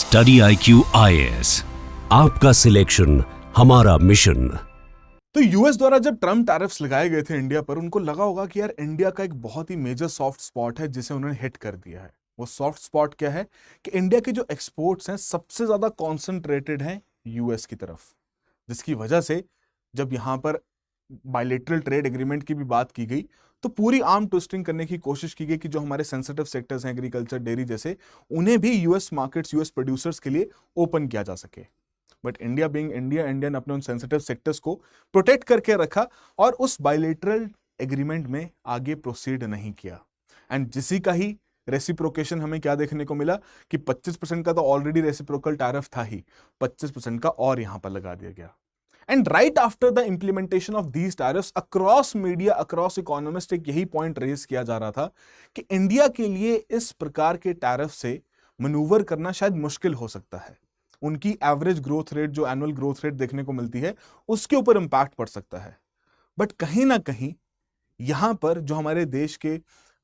Study IQ IAS, आपका selection हमारा mission. तो यूएस द्वारा जब ट्रम्प टैरिफ्स लगाए गए थे इंडिया पर, उनको लगा होगा कि यार इंडिया का एक बहुत ही मेजर सॉफ्ट स्पॉट है जिसे उन्होंने हिट कर दिया है। वो सॉफ्ट स्पॉट क्या है कि इंडिया के जो एक्सपोर्ट्स हैं सबसे ज्यादा कॉन्सेंट्रेटेड हैं यूएस की तरफ, जिसकी वजह से जब यहां पर बायलेटरल ट्रेड एग्रीमेंट की भी बात की गई तो पूरी आर्म ट्विस्टिंग करने की कोशिश की गई कि जो हमारे सेंसिटिव सेक्टर्स हैं, एग्रीकल्चर, डेयरी जैसे, उन्हें भी यूएस मार्केट्स, यूएस प्रोड्यूसर्स के लिए ओपन किया जा सके। But India being India, India ने अपने उन सेंसिटिव सेक्टर्स को प्रोटेक्ट करके रखा और उस बायलेटरल एग्रीमेंट में आगे प्रोसीड नहीं किया। एंड जिसी का ही रेसिप्रोकेशन हमें क्या देखने को मिला कि 25% का तो ऑलरेडी रेसिप्रोकल टैरिफ था ही, 25% का और यहां पर लगा दिया गया। And right after the implementation of these tariffs, across media, across economist, एक यही पॉइंट रेज किया जा रहा था कि इंडिया के लिए इस प्रकार के टैरिफ से मनूवर करना शायद मुश्किल हो सकता है। उनकी एवरेज ग्रोथ रेट, जो एनुअल ग्रोथ रेट देखने को मिलती है, उसके ऊपर इंपैक्ट पड़ सकता है। बट कहीं ना कहीं यहां पर जो हमारे देश के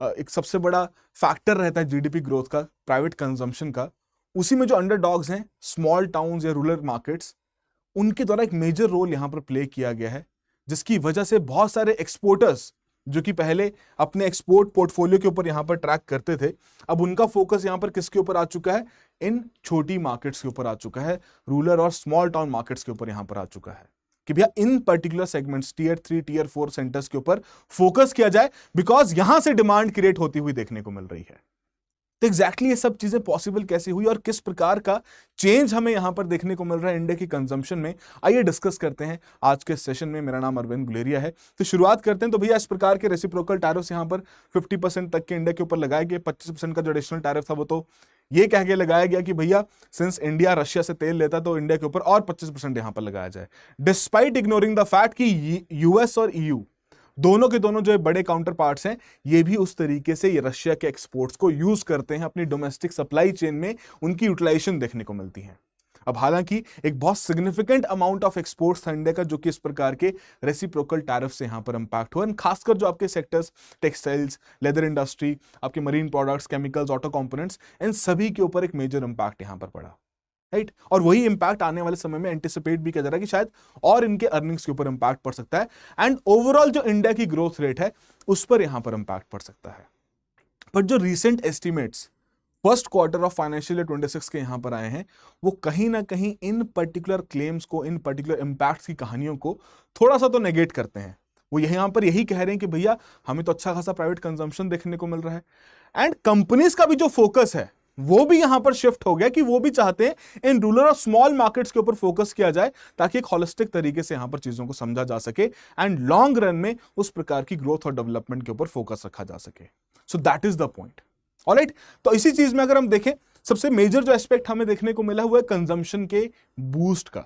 एक सबसे बड़ा फैक्टर रहता है जीडीपी ग्रोथ का, प्राइवेट कंजम्पशन का, उसी में जो अंडरडॉग्स हैं, स्मॉल टाउन्स या रूरल मार्केट्स, उनके द्वारा एक मेजर रोल यहां पर प्ले किया गया है, जिसकी वजह से बहुत सारे एक्सपोर्टर्स जो कि पहले अपने एक्सपोर्ट पोर्टफोलियो के ऊपर यहां पर ट्रैक करते थे, अब उनका फोकस यहां पर किसके ऊपर आ चुका है? इन छोटी मार्केट्स के ऊपर आ चुका है, रूरल और स्मॉल टाउन मार्केट्स के ऊपर यहां पर आ चुका है कि भैया in particular segments, tier 3, tier 4 centres के ऊपर फोकस किया जाए, बिकॉज यहां से डिमांड क्रिएट होती हुई देखने को मिल रही है। तो एग्जैक्टली ये सब चीजें पॉसिबल कैसे हुई और किस प्रकार का चेंज हमें यहां पर देखने को मिल रहा है इंडिया की कंजम्पशन में, आइए डिस्कस करते हैं आज के सेशन में। मेरा नाम अरविंद गुलेरिया है। तो शुरुआत करते हैं। तो भैया इस प्रकार के रेसिप्रोकल टैरिफ्स यहां पर 50% तक के इंडिया के ऊपर लगाए गए। 25% का जो एडिशनल टैरिफ था वो तो ये कह के लगाया गया कि भैया सिंस इंडिया रशिया से तेल लेता तो इंडिया के ऊपर और 25% यहां पर लगाया जाए, डिस्पाइट इग्नोरिंग द फैक्ट कि यूएस और ईयू दोनों के दोनों जो बड़े काउंटर पार्ट्स हैं, ये भी उस तरीके से ये रशिया के एक्सपोर्ट्स को यूज करते हैं अपनी डोमेस्टिक सप्लाई चेन में, उनकी यूटिलाइजेशन देखने को मिलती है। अब हालांकि एक बहुत सिग्निफिकेंट अमाउंट ऑफ एक्सपोर्ट्स था इंडिया का, जो कि इस प्रकार के रेसिप्रोकल टैरिफ से यहां पर इंपैक्ट हुआ। खासकर जो आपके सेक्टर्स, टेक्सटाइल्स, लेदर इंडस्ट्री, आपके marine products, chemicals, auto components, इन सभी के ऊपर एक मेजर इंपैक्ट यहां पर पड़ा, राइट। और वही इंपैक्ट आने वाले समय में एंटिसिपेट भी किया जा रहा है कि शायद और इनके अर्निंग्स के ऊपर इंपैक्ट पड़ सकता है, एंड ओवरऑल जो इंडिया की ग्रोथ रेट है उस पर यहां पर इंपैक्ट पड़ सकता है। बट जो recent estimates first quarter of financial year 26 के यहां पर आए हैं, वो कहीं ना कहीं इन पर्टिकुलर क्लेम्स को, इन पर्टिकुलर इंपैक्ट्स की कहानियों को थोड़ा सा तो नेगेट करते हैं। वो यहां पर यही कह रहे हैं कि भैया हमें तो अच्छा खासा प्राइवेट कंजम्पशन देखने को मिल रहा है, एंड कंपनीज का भी जो फोकस है वो भी यहां पर शिफ्ट हो गया कि वो भी चाहते हैं इन रूरल और स्मॉल मार्केट्स के ऊपर फोकस किया जाए, ताकि एक होलिस्टिक तरीके से यहां पर चीजों को समझा जा सके एंड लॉन्ग रन में उस प्रकार की ग्रोथ और डेवलपमेंट के ऊपर फोकस रखा जा सके। So that is the point. Alright, तो इसी चीज में अगर हम देखें, सबसे मेजर जो एस्पेक्ट हमें देखने को मिला हुआ है कंजम्पशन के बूस्ट का,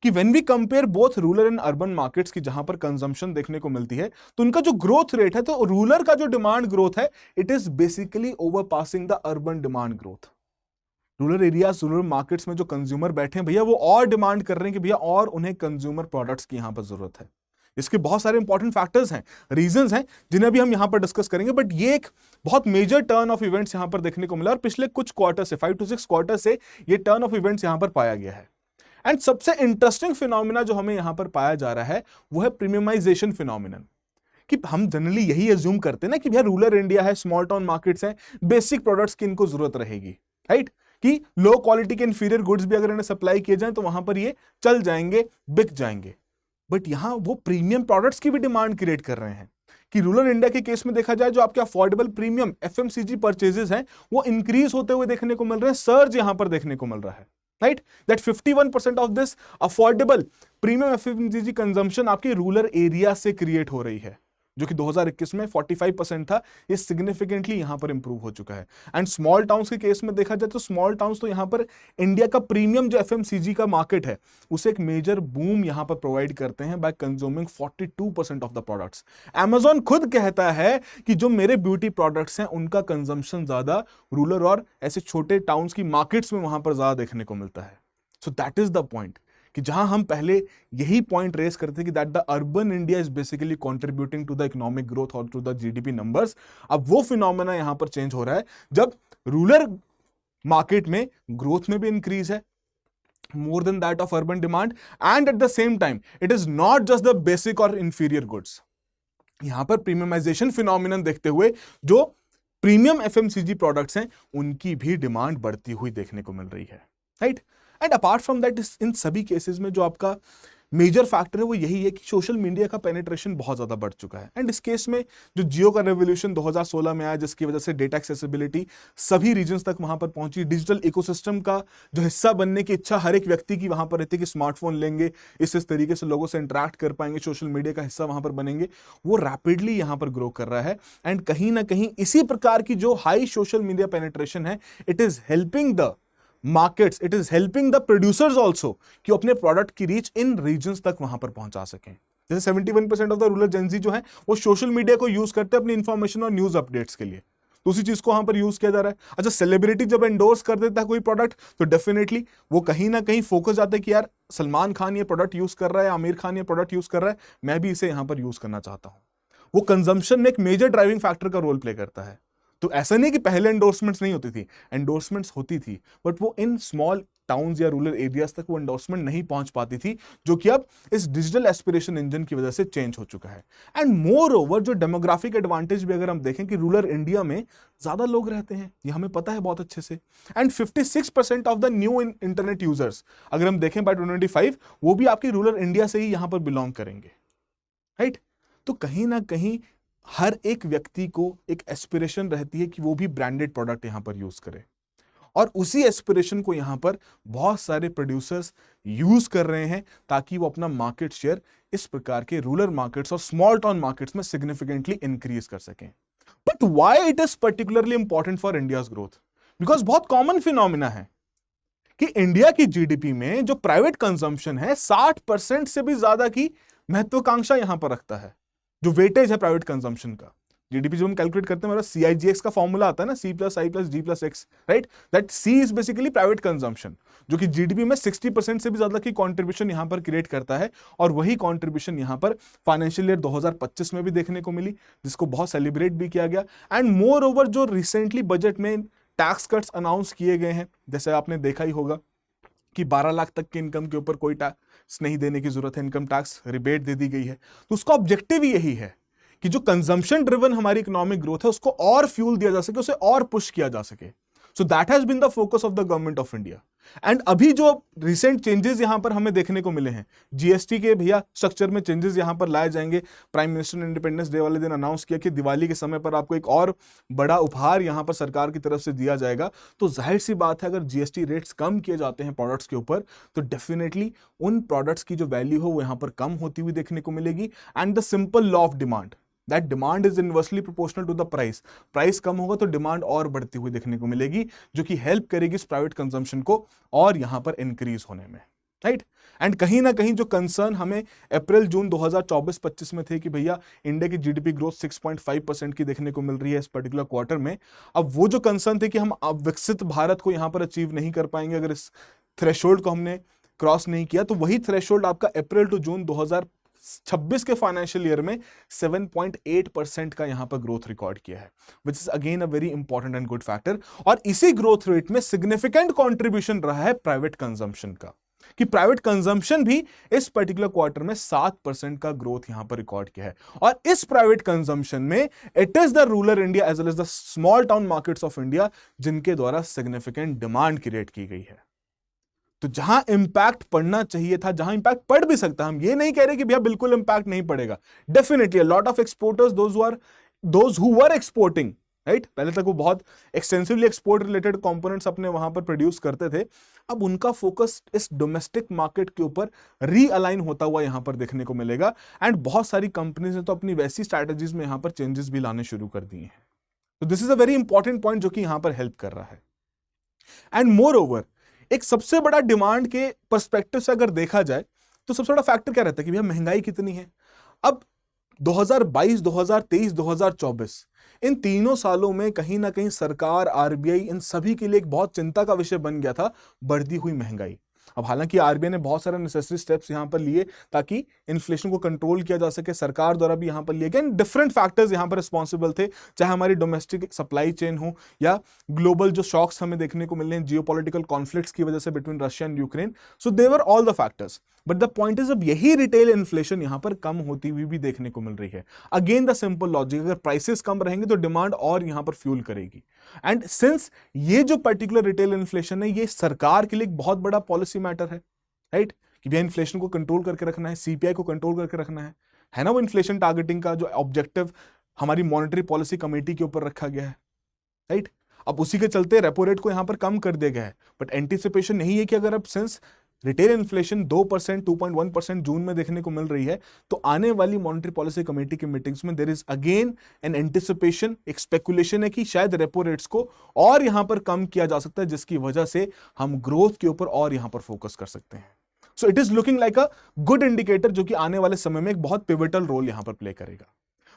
कि when we compare both rural and urban markets की जहां पर कंजम्पशन देखने को मिलती है, तो उनका जो ग्रोथ रेट है, तो रूरल का जो डिमांड ग्रोथ है, it is basically overpassing the urban demand growth. Rural areas, rural markets में जो कंज्यूमर बैठे हैं भैया, वो और डिमांड कर रहे हैं कि भैया और उन्हें कंज्यूमर प्रोडक्ट्स की यहां पर जरूरत है। इसके बहुत सारे इंपॉर्टेंट फैक्टर्स हैं, रीजंस हैं, जिन्हें भी हम यहां पर डिस्कस करेंगे। बट ये एक बहुत मेजर टर्न ऑफ इवेंट्स यहां पर देखने को मिला, और पिछले कुछ क्वार्टर से, 5 to 6 क्वार्टर से ये टर्न ऑफ इवेंट्स यहां पर पाया गया है। एंड सबसे इंटरेस्टिंग फिनोमिना जो हमें यहां पर पाया जा रहा है वो है प्रीमियमाइजेशन फिनोमिनन, कि हम जनरली यही एज्यूम करते हैं ना कि भैया रूरल इंडिया है, स्मॉल टाउन मार्केट्स हैं, बेसिक प्रोडक्ट्स की इनको जरूरत रहेगी, राइट, कि लो क्वालिटी के इंफीरियर गुड्स भी अगर इन्हें सप्लाई किए जाएं तो वहां पर ये चल जाएंगे, बिक जाएंगे। बट यहां वो प्रीमियम प्रोडक्ट्स की भी डिमांड क्रिएट कर रहे हैं, कि रूरल इंडिया के केस में देखा जाए, जो आपके अफोर्डेबल प्रीमियम एफएमसीजी परचेजेस हैं वो इंक्रीज होते हुए देखने को मिल रहे हैं, सर्ज यहां पर देखने को मिल रहा है, right, that 51% of this affordable premium FMCG consumption आपके रूरल एरिया से क्रिएट हो रही है, जो कि 2021 में 45% था। ये सिग्निफिकेंटली यहां पर इंप्रूव हो चुका है। एंड स्मॉल टाउन्स के केस में देखा जाए तो स्मॉल टाउन्स तो यहां पर इंडिया का प्रीमियम जो एफएमसीजी का मार्केट है, उसे एक मेजर बूम यहां पर प्रोवाइड करते हैं bye consuming 42% of the products. Amazon खुद कहता है कि जो मेरे ब्यूटी प्रोडक्ट्स हैं उनका कंजम्पशन ज्यादा रूरल और ऐसे छोटे टाउन्स की मार्केट्स में वहां पर ज्यादा देखने को मिलता है। So that is the point, कि जहां हम पहले यही पॉइंट रेस करते थे कि that the urban India is basically contributing to the economic growth और टू द जीडीपी नंबर्स, अब वो फिनोमेना यहां पर चेंज हो रहा है, जब रूरल मार्केट में ग्रोथ में भी इंक्रीज है, more than that of urban demand, and at the same time it is not just the basic or inferior goods. यहां पर प्रीमियमाइजेशन फिनोमिनन देखते हुए जो प्रीमियम एफएमसीजी प्रोडक्ट्स हैं उनकी भी डिमांड बढ़ती हुई देखने को मिल रही है, right. And apart from that, इन सभी केसेस में जो आपका मेजर फैक्टर है वो यही है कि सोशल मीडिया का पेनिट्रेशन बहुत ज्यादा बढ़ चुका है। एंड इस केस में जो जियो का रेवोल्यूशन 2016 में आया, जिसकी वजह से डेटा एक्सेसिबिलिटी सभी रीजन्स तक वहां पर पहुंची, डिजिटल इकोसिस्टम का जो हिस्सा बनने की इच्छा हर एक व्यक्ति की वहां पर रहती है कि स्मार्टफोन लेंगे, इस तरीके से लोगों से इंटरेक्ट कर पाएंगे, सोशल मीडिया का हिस्सा वहां पर बनेंगे, वो रैपिडली यहां पर ग्रो कर रहा है। एंड कहीं ना कहीं इसी प्रकार की जो हाई सोशल मीडिया पेनिट्रेशन है, it is helping the markets, it is helping the producers also कि अपने प्रोडक्ट की रीच इन रीजन्स तक वहां पर पहुंचा सकें। जैसे 71% ऑफ द रूरल जेनजी जो है वो सोशल मीडिया को यूज करते हैं अपनी इंफॉर्मेशन और न्यूज अपडेट्स के लिए, तो उसी चीज को वहां पर यूज किया जा रहा है। अच्छा, सेलिब्रिटी जब एंडोर्स कर देता है कोई प्रोडक्ट तो डेफिनेटली वो कहीं ना कहीं फोकस जाता है कि यार सलमान खान ये प्रोडक्ट यूज कर रहा है, आमिर खान ये प्रोडक्ट यूज कर रहा है, मैं भी इसे यहां पर यूज करना चाहता हूं। वो कंजम्पशन में एक मेजर ड्राइविंग फैक्टर का रोल प्ले करता है। तो ऐसा नहीं कि पहले एंडोर्समेंट्स नहीं होती थी, एंडोर्समेंट्स होती थी, बट वो इन स्मॉल टाउन्स या रूरल एरियाज तक वो एंडोर्समेंट नहीं पहुंच पाती थी, जो कि अब इस डिजिटल एस्पिरेशन इंजन की वजह से चेंज हो चुका है। एंड मोर ओवर जो डेमोग्राफिक एडवांटेज भी अगर हम देखें कि रूरल इंडिया में ज्यादा लोग रहते हैं, ये हमें पता है बहुत अच्छे से। And 56% of the new internet users अगर हम देखें बाय 2025 वो भी आपकी रूरल इंडिया से ही यहां पर बिलोंग करेंगे, राइट। तो कहीं ना कहीं हर एक व्यक्ति को एक एस्पिरेशन रहती है कि वो भी ब्रांडेड प्रोडक्ट यहां पर यूज करे, और उसी एस्पिरेशन को यहां पर बहुत सारे प्रोड्यूसर्स यूज कर रहे हैं ताकि वो अपना मार्केट शेयर इस प्रकार के रूरल मार्केट्स और स्मॉल टाउन मार्केट्स में सिग्निफिकेंटली इंक्रीज कर सकें। But why it is particularly important for India's growth? Because बहुत कॉमन फिनोमिना है कि इंडिया की जीडीपी में जो प्राइवेट कंजम्पशन है 60% से भी ज्यादा की महत्वाकांक्षा यहां पर रखता है। जो वेटेज है प्राइवेट कंजम्पशन का, जीडीपी जो हम कैलकुलेट करते हैं, मेरा CIGX का फॉर्मूला आता है ना, C+I+G+X, right. That C is basically private consumption, जो कि जीडीपी में 60% से भी ज्यादा की कंट्रीब्यूशन यहां पर क्रिएट करता है। और वही कंट्रीब्यूशन यहां पर फाइनेंशियल ईयर 2025 में भी देखने को मिली, जिसको बहुत सेलिब्रेट भी किया गया। एंड मोर ओवर जो रिसेंटली बजट में टैक्स कट्स अनाउंस किए गए हैं, जैसे आपने देखा ही होगा कि 12 लाख तक की इनकम के ऊपर कोई टैक्स नहीं देने की जरूरत है, इनकम टैक्स रिबेट दे दी गई है। तो उसका ऑब्जेक्टिव ही यही है कि जो कंजम्पशन ड्रिवन हमारी इकोनॉमिक ग्रोथ है उसको और फ्यूल दिया जा सके, उसे और पुश किया जा सके। So that has been the focus of the government of India. And अभी जो रिसेंट चेंजेस यहां पर हमें देखने को मिले हैं, जीएसटी के भैया स्ट्रक्चर में चेंजेस यहां पर लाए जाएंगे। प्राइम मिनिस्टर ने इंडिपेंडेंस डे वाले दिन अनाउंस किया कि दिवाली के समय पर आपको एक और बड़ा उपहार यहां पर सरकार की तरफ से दिया जाएगा। तो जाहिर सी बात है अगर जीएसटी रेट्स कम किए जाते हैं प्रोडक्ट्स के ऊपर तो डेफिनेटली उन प्रोडक्ट्स की जो वैल्यू हो वो यहां पर कम होती हुई देखने को मिलेगी। And the simple law of demand, that demand is inversely proportional to the price, price कम होगा तो डिमांड और बढ़ती हुई देखने को मिलेगी, जो कि हेल्प करेगी इस प्राइवेट कंजम्पशन को और यहां पर इंक्रीज होने में, राइट। एंड कहीं ना कहीं जो कंसर्न हमें अप्रैल जून 2024-25 में थे कि भैया इंडिया की जीडीपी ग्रोथ 6.5% की देखने को मिल रही है इस पर्टिकुलर क्वार्टर में, अब वो जो कंसर्न थे कि हम विकसित भारत को यहां पर अचीव नहीं कर पाएंगे अगर इस थ्रेशोल्ड को हमने क्रॉस नहीं किया, तो वही थ्रेशोल्ड आपका अप्रैल टू जून 2026 के फाइनेंशियल ईयर में 7.8% का यहां पर ग्रोथ रिकॉर्ड किया है, which is again a very important and good factor. और इसी ग्रोथ रेट में सिग्निफिकेंट कंट्रीब्यूशन रहा है प्राइवेट कंजम्पशन का, कि प्राइवेट कंजम्पशन भी इस पर्टिकुलर क्वार्टर में 7% का ग्रोथ यहां पर रिकॉर्ड किया है। और इस प्राइवेट कंजम्पशन में it is the rural India as well as the small town markets of India जिनके द्वारा सिग्निफिकेंट डिमांड क्रिएट की गई है। तो जहां इंपैक्ट पड़ना चाहिए था, जहां इंपैक्ट पड़ भी सकता है, हम ये नहीं कह रहे कि भैया बिल्कुल इंपैक्ट नहीं पड़ेगा, definitely a lot of exporters those who were exporting, right, पहले तक वो बहुत एक्सटेंसिवली एक्सपोर्ट रिलेटेड कंपोनेंट्स अपने वहां पर प्रोड्यूस करते थे, अब उनका फोकस इस डोमेस्टिक मार्केट के ऊपर रीअलाइन होता हुआ यहां पर देखने को मिलेगा। एंड बहुत सारी कंपनीज ने तो अपनी वैसी स्ट्रैटेजीज में यहां पर चेंजेस भी लाने शुरू कर दिए हैं। तो this is a very important point जो कि यहां पर हेल्प कर रहा है। एंड मोर ओवर एक सबसे बड़ा डिमांड के पर्सपेक्टिव से अगर देखा जाए तो सबसे बड़ा फैक्टर क्या रहता है कि भैया महंगाई कितनी है। अब 2022, 2023, 2024 इन तीनों सालों में कहीं ना कहीं सरकार, आरबीआई इन सभी के लिए एक बहुत चिंता का विषय बन गया था बढ़ती हुई महंगाई। अब हालांकि आरबीआई ने बहुत सारे नेसेसरी स्टेप्स यहां पर लिए ताकि इन्फ्लेशन को कंट्रोल किया जा सके, सरकार द्वारा भी यहां पर लिए गए, डिफरेंट फैक्टर्स यहां पर रिस्पॉन्सिबल थे, चाहे हमारी डोमेस्टिक सप्लाई चेन हो या ग्लोबल जो शॉक्स हमें देखने को मिल रहे हैं जियोपॉलिटिकल कॉन्फ्लिक्ट्स की वजह से between Russia and Ukraine, so they're all the factors. But the point is अब यही रिटेल इन्फ्लेशन यहां पर कम होती हुई भी देखने को मिल रही है। अगेन द सिंपल लॉजिक, अगर प्राइसेस कम रहेंगे तो डिमांड और यहां पर फ्यूल करेगी। एंड सिंस ये जो पर्टिकुलर रिटेल इन्फ्लेशन है ये सरकार के लिए एक बहुत बड़ा पॉलिसी मैटर है, राइट, कि भैया इन्फ्लेशन को कंट्रोल करके रखना है, सीपीआई को कंट्रोल करके रखना है ना, वो इन्फ्लेशन टारगेटिंग का जो ऑब्जेक्टिव हमारी मॉनेटरी पॉलिसी कमेटी के ऊपर रखा गया है, राइट। अब उसी के चलते रेपो रेट को यहां पर कम कर दिया गया है, बट एंटीसिपेशन यही है कि अगर अब सिंस रिटेल इन्फ्लेशन 2%, 2.1% जून में देखने को मिल रही है, तो आने वाली मॉनेटरी पॉलिसी कमेटी की मीटिंग्स में there is again an anticipation, एक स्पेकुलेशन है कि शायद रेपो रेट्स को और यहां पर कम किया जा सकता है, जिसकी वजह से हम ग्रोथ के ऊपर और यहां पर फोकस कर सकते हैं। So it is looking like a good indicator जो कि आने वाले समय में एक बहुत पिवटल रोल यहां पर प्ले करेगा।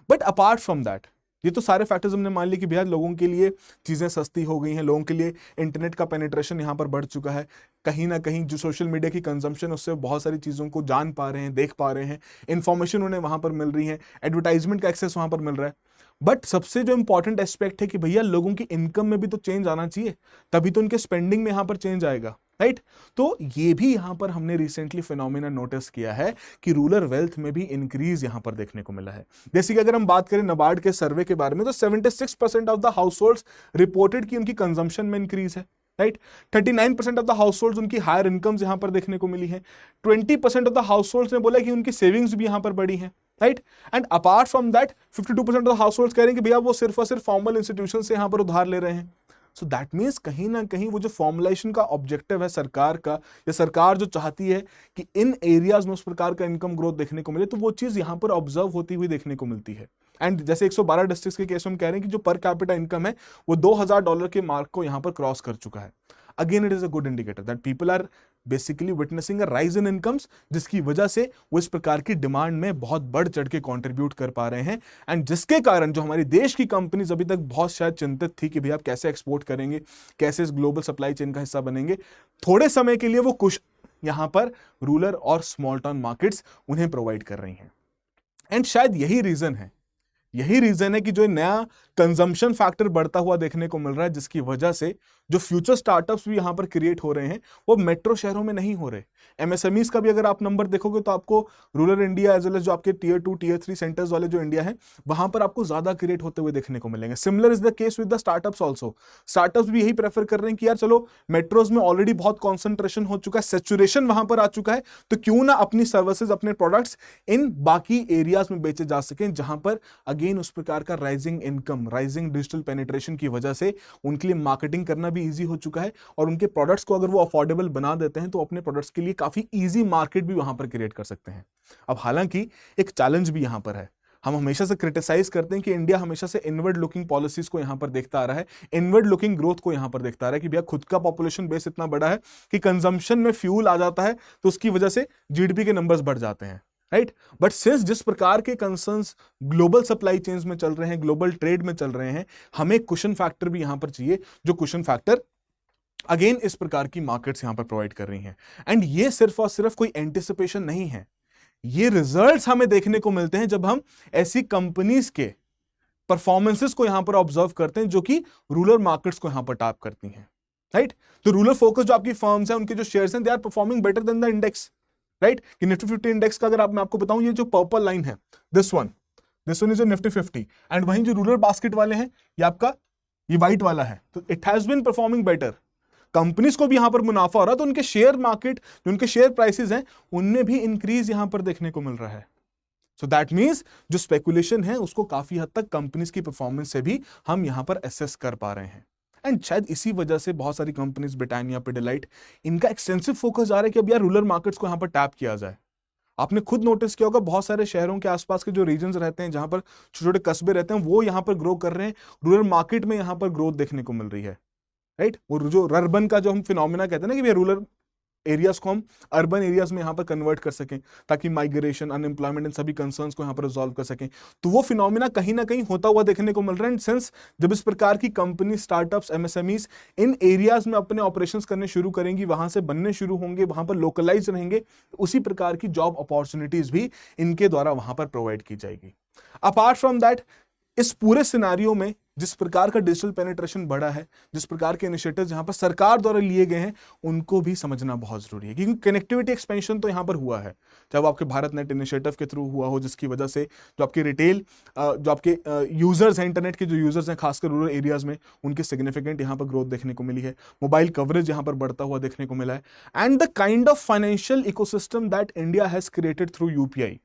बट अपार्ट फ्रॉम दैट, ये तो सारे फैक्टर्स हमने मान ली कि भैया लोगों के लिए चीजें सस्ती हो गई हैं, लोगों के लिए इंटरनेट का पेनिट्रेशन यहां पर बढ़ चुका है, कहीं ना कहीं जो सोशल मीडिया की कंजम्पशन उससे बहुत सारी चीजों को जान पा रहे हैं, देख पा रहे हैं, इंफॉर्मेशन उन्हें वहां पर मिल रही है, एडवर्टाइजमेंट का एक्सेस वहां पर मिल रहा है। बट सबसे जो इंपॉर्टेंट एस्पेक्ट है कि भैया लोगों की इनकम में भी तो चेंज आना चाहिए, तभी तो उनके स्पेंडिंग में यहां पर चेंज आएगा, राइट। तो ये भी यहां पर हमने रिसेंटली फिनोमिना नोटिस किया है कि रूरल वेल्थ में भी इंक्रीज यहां पर देखने को मिला है। जैसे कि अगर हम बात करें नाबार्ड के सर्वे के बारे में, तो 76% ऑफ द हाउसहोल्ड्स रिपोर्टेड कि उनकी कंजम्पशन में इंक्रीज है, राइट। 39% ऑफ द हाउसहोल्ड्स उनकी हायर इनकम्स यहां पर देखने को मिली है। 20% ऑफ द हाउसहोल्ड्स ने बोला कि उनकी सेविंग्स भी यहां पर बढ़ी है, right. And apart from that 52% of the households कह रहे हैं कि भैया वो सिर्फ और सिर्फ फॉर्मल इंस्टीट्यूशन से यहां पर उधार ले रहे हैं। सो दैट मीन्स कहीं ना कहीं वो जो फॉर्मुलेशन का ऑब्जेक्टिव है सरकार का, या सरकार जो चाहती है कि इन एरियाज में उस प्रकार का इनकम ग्रोथ देखने को मिले, तो वो चीज यहां पर ऑब्जर्व होती हुई देखने को मिलती है। एंड जैसे 112 डिस्ट्रिक्ट्स के केस में हम कह रहे हैं कि जो पर कैपिटा इनकम है वो $2000 के मार्क को यहां पर क्रॉस कर चुका है। Again it is a good indicator that people are basically witnessing a rise in incomes, जिसकी वजह से वो इस प्रकार की डिमांड में बहुत बढ़ चढ़ के कंट्रीब्यूट कर पा रहे हैं। एंड जिसके कारण जो हमारी देश की कंपनीज अभी तक बहुत शायद चिंतित थी कि भैया आप कैसे एक्सपोर्ट करेंगे, कैसे इस ग्लोबल सप्लाई चेन का हिस्सा बनेंगे, थोड़े समय के लिए वो कुछ यहां पर रूरल और स्मॉल टाउन मार्केट्स उन्हें प्रोवाइड कर रही हैं। एंड शायद यही रीजन है कि जो नया कंजम्पशन फैक्टर बढ़ता हुआ देखने को मिल रहा है, जिसकी वजह से जो फ्यूचर स्टार्टअप्स भी यहां पर क्रिएट हो रहे हैं वो मेट्रो शहरों में नहीं हो रहे। एमएसएमईज का भी अगर आप नंबर देखोगे तो आपको rural India as well as जो आपके टियर 2 टियर 3 सेंटर्स वाले जो इंडिया है वहां पर आपको ज्यादा क्रिएट होते हुए देखने को मिलेंगे। Similar is the case with the startups also. Startups भी यही प्रेफर कर रहे हैं कि यार चलो मेट्रोज में ऑलरेडी बहुत कॉन्सेंट्रेशन हो चुका है, सेचुरेशन वहां पर आ चुका है, तो क्यों ना अपनी सर्विसेज, अपने प्रोडक्ट्स इन बाकी एरियाज में बेचे जा सकें, जहां पर अगेन उस प्रकार का rising income, rising digital penetration की वजह से उनके लिए मार्केटिंग करना भी इजी हो चुका है, और उनके प्रोडक्ट्स को अगर वो अफोर्डेबल बना देते हैं तो अपने प्रोडक्ट्स के लिए काफी इजी मार्केट भी वहां पर क्रिएट कर सकते हैं। अब हालांकि एक चैलेंज भी यहां पर है, हम हमेशा से क्रिटिसाइज करते हैं कि इंडिया हमेशा से इनवर्ड लुकिंग पॉलिसीज को यहां पर देखता आ रहा है, इनवर्ड लुकिंग ग्रोथ को यहां पर देखता आ रहा है कि भैया खुद का पॉपुलेशन बेस इतना बड़ा है कि कंजम्पशन में फ्यूल आ जाता है तो उसकी वजह से जीडीपी के नंबर्स बढ़ जाते हैं, राइट। बट सिंस जिस प्रकार के कंसर्न्स ग्लोबल सप्लाई चेन्स में चल रहे हैं, ग्लोबल ट्रेड में चल रहे हैं, हमें कुशन फैक्टर भी यहां पर चाहिए, जो कुशन फैक्टर अगेन इस प्रकार की मार्केट्स यहां पर प्रोवाइड कर रही हैं। एंड ये सिर्फ और सिर्फ कोई एंटिसिपेशन नहीं है, ये रिजल्ट्स हमें देखने को मिलते हैं जब हम ऐसी कंपनीज के परफॉर्मेंसेस को यहां पर ऑब्जर्व करते हैं जो कि रूरल मार्केट्स को यहां पर टैप करती हैं, राइट। तो रूरल फोकस जो आपकी फर्म्स हैं, उनके जो शेयर्स हैं, they are performing better than the index, right. कि निफ्टी 50 इंडेक्स का अगर मैं आपको बताऊं, ये जो पर्पल लाइन है, this one is Nifty 50, and वहीं जो रूरल बास्केट वाले हैं ये आपका ये व्हाइट वाला है, तो it has been performing better. Companies को भी यहां पर मुनाफा हो रहा है, तो उनके शेयर मार्केट, जो उनके शेयर प्राइसेस हैं, उनमें भी इंक्रीज यहां पर देखने को मिल रहा है। सो दैट मींस जो स्पेकुलेशन है उसको काफी हद तक कंपनीज की परफॉर्मेंस से भी हम यहां पर एसेस कर पा रहे हैं। एंड शायद इसी वजह से बहुत सारी कंपनीज, ब्रिटानिया, पिडिलाइट, इनका एक्सटेंसिव फोकस आ रहा है कि अब यार रूरल मार्केट्स को यहां पर टैप किया जाए। आपने खुद नोटिस किया होगा, बहुत सारे शहरों के आसपास के जो रीजन्स रहते हैं, जहां पर छोटे छोटे कस्बे रहते हैं, वो यहां पर ग्रो कर रहे हैं, रूरल मार्केट में यहां पर ग्रोथ देखने को मिल रही है, राइट। वो जो अर्बन का जो हम फिनोमिना कहते हैं ना कि रूरल एरियाज को हम अर्बन एरियाज में यहाँ पर कन्वर्ट कर सकें, ताकि माइग्रेशन, अनएम्प्लॉयमेंट, इन सभी कंसर्न्स को यहाँ पर रिजॉल्व कर सकें। तो वो फिनोमिना कहीं ना कहीं होता हुआ देखने को मिल रहा है। सिंस जब इस प्रकार की कंपनी, स्टार्टअप्स, एमएसएमईज इन एरियाज में अपने ऑपरेशंस करने शुरू करेंगी, वहां से बनने शुरू होंगे, वहां पर लोकलाइज रहेंगे, उसी प्रकार की जॉब अपॉर्चुनिटीज भी इनके द्वारा वहां पर प्रोवाइड की जाएगी। अपार्ट फ्रॉम दैट, इस पूरे सिनारियो में जिस प्रकार का डिजिटल पेनिट्रेशन बढ़ा है, जिस प्रकार के इनिशिएटिव्स यहां पर सरकार द्वारा लिए गए हैं, उनको भी समझना बहुत जरूरी है, क्योंकि कनेक्टिविटी एक्सपेंशन तो यहां पर हुआ है, चाहे आपके भारत नेट इनिशिएटिव के थ्रू हुआ हो, जिसकी वजह से जो आपके रिटेल, जो आपके यूजर्स हैं, इंटरनेट के जो यूजर्स हैं, खासकर रूरल एरियाज में, उनकी सिग्निफिकेंट यहां पर ग्रोथ देखने को मिली है। मोबाइल कवरेज यहां पर बढ़ता हुआ देखने को मिला है। And the kind of financial ecosystem that India has created through UPI,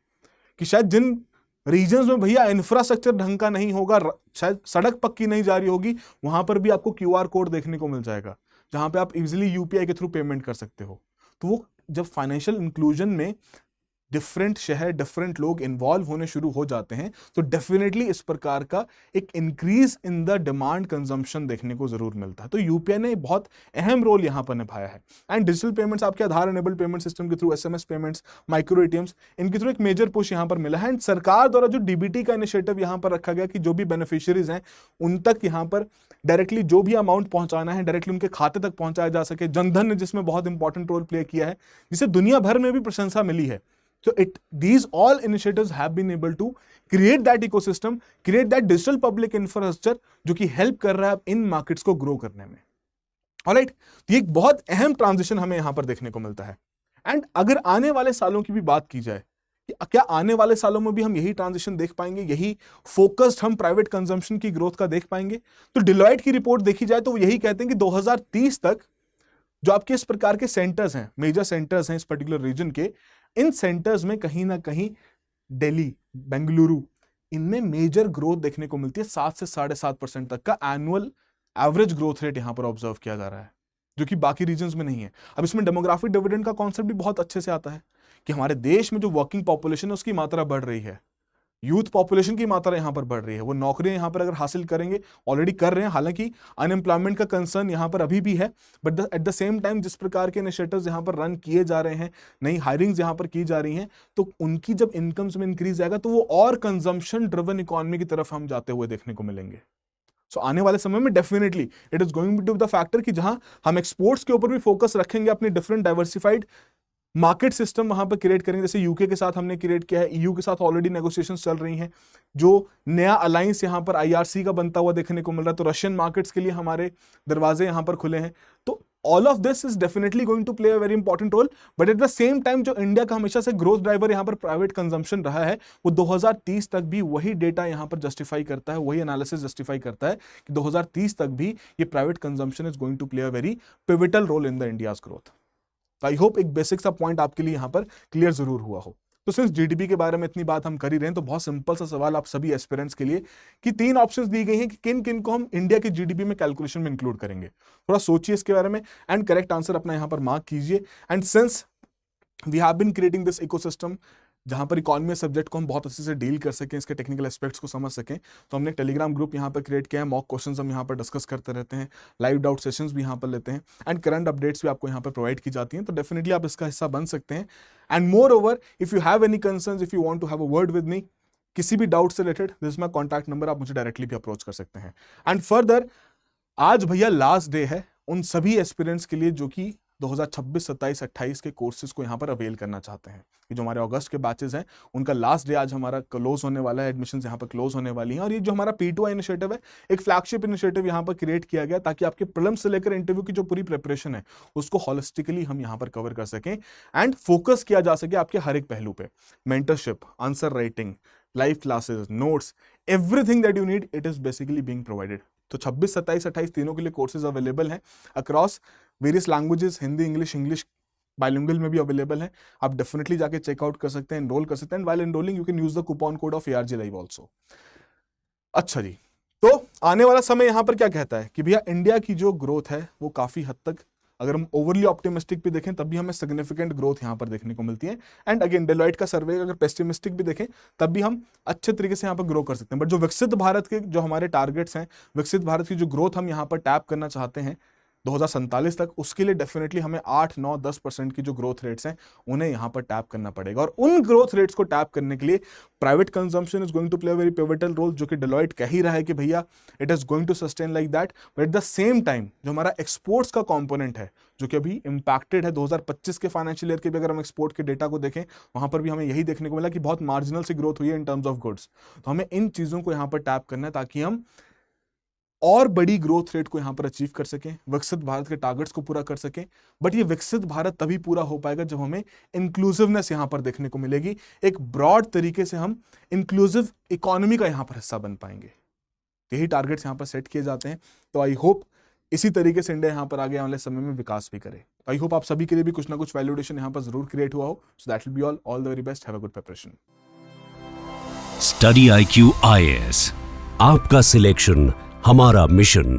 कि शायद जिन रीजन्स में भैया इंफ्रास्ट्रक्चर ढंग का नहीं होगा, शायद सड़क पक्की नहीं जा रही होगी, वहां पर भी आपको क्यूआर कोड देखने को मिल जाएगा, जहां पे आप इजीली यूपीआई के थ्रू पेमेंट कर सकते हो। तो वो जब फाइनेंशियल इंक्लूजन में डिफरेंट शहर, डिफरेंट लोग इन्वॉल्व होने शुरू हो जाते हैं, तो डेफिनेटली इस प्रकार का एक increase in the demand consumption देखने को जरूर मिलता है। तो यूपीआई ने बहुत अहम रोल यहां पर निभाया है। एंड डिजिटल पेमेंट्स, आपके आधार एनेबल्ड पेमेंट सिस्टम के through, SMS payments, micro ATMs, इनके थ्रू एक मेजर पुश यहां पर मिला है। एंड सरकार द्वारा जो डीबीटी का इनिशिएटिव यहां पर रखा गया कि जो भी बेनिफिशियरीज हैं उन तक यहां पर डायरेक्टली जो भी अमाउंट पहुंचाना है डायरेक्टली उनके खाते तक पहुंचाया जा सके। जनधन ने जिसमें बहुत इंपॉर्टेंट रोल प्ले किया है, जिसे दुनिया भर में भी प्रशंसा मिली है। So these all initiatives have been able to create that ecosystem, create that digital public infrastructure जो कि हेल्प कर रहा है इन मार्केट्स को ग्रो करने में। ऑलराइट, तो ये एक बहुत अहम ट्रांजिशन हमें यहां पर देखने को मिलता है। एंड अगर आने वाले सालों की भी बात की जाए कि क्या आने वाले सालों में भी हम यही ट्रांजिशन देख पाएंगे, यही फोकस्ड हम प्राइवेट कंजम्पशन की ग्रोथ का देख पाएंगे, तो डिलॉयट की रिपोर्ट देखी जाए तो वो यही कहते हैं कि 2030 तक जो आपके इस प्रकार के सेंटर्स हैं, मेजर सेंटर्स हैं इस पर्टिकुलर रीजन के, इन सेंटर्स में कहीं ना कहीं दिल्ली, बेंगलुरु, इनमें मेजर ग्रोथ देखने को मिलती है। 7 से 7.5% तक का एनुअल एवरेज ग्रोथ रेट यहां पर ऑब्जर्व किया जा रहा है, जो कि बाकी रीजन्स में नहीं है। अब इसमें डेमोग्राफिक डिविडेंड का कॉन्सेप्ट भी बहुत अच्छे से आता है कि हमारे देश में जो वर्किंग पॉपुलेशन है उसकी मात्रा बढ़ रही है, यूथ पॉपुलेशन की मात्रा यहां पर बढ़ रही है, वो नौकरियां यहां पर अगर हासिल करेंगे, ऑलरेडी कर रहे हैं, हालांकि अनएम्प्लॉयमेंट का कंसर्न यहां पर अभी भी है, but at the same time जिस प्रकार के इनिशिएटिव्स यहां पर रन किए जा रहे हैं, नई हायरिंग्स यहां पर की जा रही हैं, तो उनकी जब इनकम्स में इंक्रीज आएगा तो वो और कंजम्पशन ड्रिवन इकोनॉमी की तरफ हम जाते हुए देखने को मिलेंगे। सो आने वाले समय में definitely it is going to the factor कि जहां हम एक्सपोर्ट्स के ऊपर भी फोकस रखेंगे, अपनी डिफरेंट डाइवर्सिफाइड मार्केट सिस्टम वहां पर क्रिएट करेंगे, जैसे यूके के साथ हमने क्रिएट किया है, ईयू के साथ ऑलरेडी नेगोशिएशंस चल रही हैं, जो नया अलायंस यहां पर आईआरसी का बनता हुआ देखने को मिल रहा है, तो रशियन मार्केट्स के लिए हमारे दरवाजे यहां पर खुले हैं। तो all of this is definitely going to play a very important role, but at the same time जो इंडिया का हमेशा से ग्रोथ ड्राइवर यहां पर प्राइवेट कंजम्पशन रहा है, वो 2030 तक भी वही डेटा यहां पर जस्टिफाई करता है, वही एनालिसिस जस्टिफाई करता है कि 2030 तक भी ये private consumption is going to play a very pivotal role in the India's growth. I hope एक बेसिक सा पॉइंट आपके लिए यहां पर क्लियर जरूर हुआ हो। तो सिंस जीडीपी के बारे में इतनी बात हम कर ही रहे हैं, तो बहुत सिंपल सा सवाल आप सभी एस्पिरेंट्स के लिए कि 3 ऑप्शंस दी गई हैं कि किन किन को हम इंडिया के जीडीपी में कैलकुलेशन में इंक्लूड करेंगे। थोड़ा सोचिए इसके बारे में एंड करेक्ट आंसर अपना यहां पर मार्क कीजिए। And since we have been creating this ecosystem जहां पर इकोनॉमी सब्जेक्ट को हम बहुत अच्छे से डील कर सकें, इसके टेक्निकल एस्पेक्ट्स को समझ सकें, तो हमने टेलीग्राम ग्रुप यहां पर क्रिएट किया है, मॉक क्वेश्चंस हम यहां पर डिस्कस करते रहते हैं, लाइव डाउट सेशंस भी यहां पर लेते हैं, एंड करंट अपडेट्स भी आपको यहां पर प्रोवाइड की जाती हैं, तो डेफिनेटली आप इसका हिस्सा बन सकते हैं। And moreover, if you have any concerns, if you want to have a word with me, किसी भी डाउट से related, this is my contact number, आप मुझे डायरेक्टली भी अप्रोच कर सकते हैं। एंड फर्दर, आज भैया लास्ट डे है उन सभी एस्पिरेंट्स के लिए जो कि 2026, 27, 28 के कोर्सेज को यहाँ पर अवेल करना चाहते हैं। कि जो हमारे अगस्त के बैचेस हैं उनका लास्ट डे आज हमारा क्लोज होने वाला है, एडमिशंस यहाँ पर क्लोज होने वाली हैं। और ये जो हमारा P2I इनिशिएटिव है, एक फ्लैगशिप इनिशिएटिव यहाँ पर क्रिएट किया गया ताकि आपके प्रीलिम्स से लेकर इंटरव्यू की जो पूरी प्रिपरेशन है उसको होलिस्टिकली हम यहाँ पर कवर कर सकें एंड फोकस किया जा सके आपके हर एक पहलू पे। Mentorship, answer writing, live classes, notes, everything that you need, it is basically being provided. तो 26, 27, 28 तीनों के लिए कोर्सेज अवेलेबल हैं across various languages, Hindi, English bilingual में भी अवेलेबल है। आप डेफिनेटली जाके चेकआउट कर सकते हैं, एनरोल कर सकते हैं, and while enrolling you can use the coupon code of ARJ Live also. अच्छा जी, तो आने वाला समय यहां पर क्या कहता है कि भैया इंडिया की जो ग्रोथ है वो काफी हद तक, अगर हम ओवरली ऑप्टिमिस्टिक भी देखें तब भी हमें सिग्निफिकेंट ग्रोथ यहां पर देखने को मिलती है। एंड अगेन डेलॉइट का सर्वे अगर पेसिमिस्टिक भी देखें तब भी हम अच्छे तरीके से यहां पर ग्रो कर सकते हैं। बट जो विकसित भारत के जो हमारे टारगेट्स हैं, विकसित भारत की जो ग्रोथ हम यहां पर टैप करना चाहते हैं, 2047 तक, उसके लिए डेफिनेटली हमें 8, 9, 10% की जो ग्रोथ रेट्स हैं उन्हें यहां पर टैप करना पड़ेगा। और उन ग्रोथ रेट्स को टैप करने के लिए private consumption is going to play a very pivotal role, जो कि डेलॉयट कह ही रहा है कि भैया it is going to sustain like that. But at the same time जो हमारा एक्सपोर्ट्स का कंपोनेंट है, जो कि अभी इंपैक्टेड है 2025 के फाइनेंशियल ईयर के भी अगर हम एक्सपोर्ट के डेटा को देखें, वहां पर भी हमें यही देखने को मिला कि बहुत मार्जिनल सी ग्रोथ हुई है इन टर्म्स ऑफ गुड्स। तो हमें इन चीजों को यहां पर टैप करना है ताकि हम और बड़ी ग्रोथ रेट को यहां पर अचीव कर सकें, विकसित भारत के टारगेट्स को पूरा कर सकें। बट ये विकसित भारत तभी पूरा हो पाएगा जब हमें इंक्लूसिवनेस यहां पर देखने को मिलेगी, एक ब्रॉड तरीके से हम इंक्लूसिव इकोनॉमी का यहां पर हिस्सा बन पाएंगे। यही टारगेट्स यहां पर सेट किए जाते हैं। तो आई होप इसी तरीके से इंडिया यहां पर आगे आने वाले समय में विकास भी करे। आई होप आप सभी के लिए भी कुछ ना कुछ वैल्यूएशन यहां पर जरूर क्रिएट हुआ हो। So that will be all the very best, have a good preparation. Study IQ IAS, आपका सिलेक्शन हमारा मिशन।